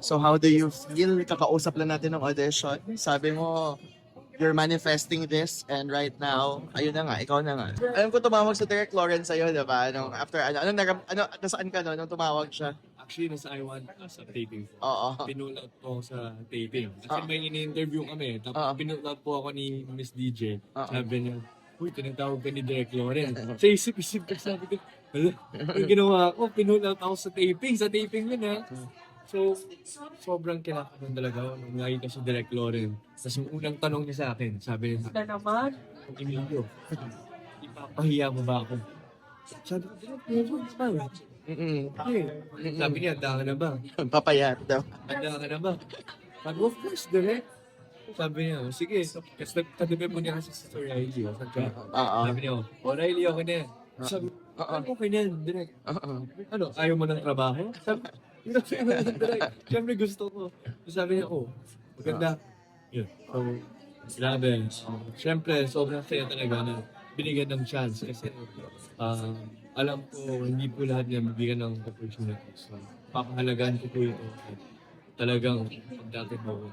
So how do you feel? Kakausap lang natin ng audition. Sabi mo, you're manifesting this and right now, ayun na nga, ikaw na nga. Alam ko tumawag sa Derek Lawrence sa'yo, di ba? Nung after, nasaan ka no, nung tumawag siya? Actually, nasa I1 sa taping po. Oo. Pinull out po ako sa taping. Kasi Ah. may ini-interview kami. Tapos pinull out po ako ni Miss DJ. Sabi niya, uy, tinatawag ka ni Derek Lawrence. Sa isip-isip ko, sabi ko, hala, yung ginawa ko, pinull out ako sa taping. Sa taping yun ha. So, sobrang kinakabahan talaga ako nung nakita si Derek Lawrence. Tapos yung unang tanong niya sa akin, sabi niya, na naman, Emilio, ipapahiya mo ba ako? Sabi ko, Derek, ano ba? Sabi niya, handa ka na ba? Papayat daw. Handa ka na ba? Sabi ko, of course, Derek. Sabi niya, sige. Kasi katabi mo niya kasi si Sir Riley. Sabi niya, Riley, okay na yan. Sabi ko, okay na yan, Derek. Ano, ayaw mo ng trabaho? Sabi Direk, siyempre gusto ko. Sabi niya, maganda. Yun. So, grabe. Siyempre, sobrang saya talaga na binigyan ng chance kasi alam ko hindi po lahat niya bibigyan ng opportunity. So, papahalagaan ko po ito. Talagang pagdating mo.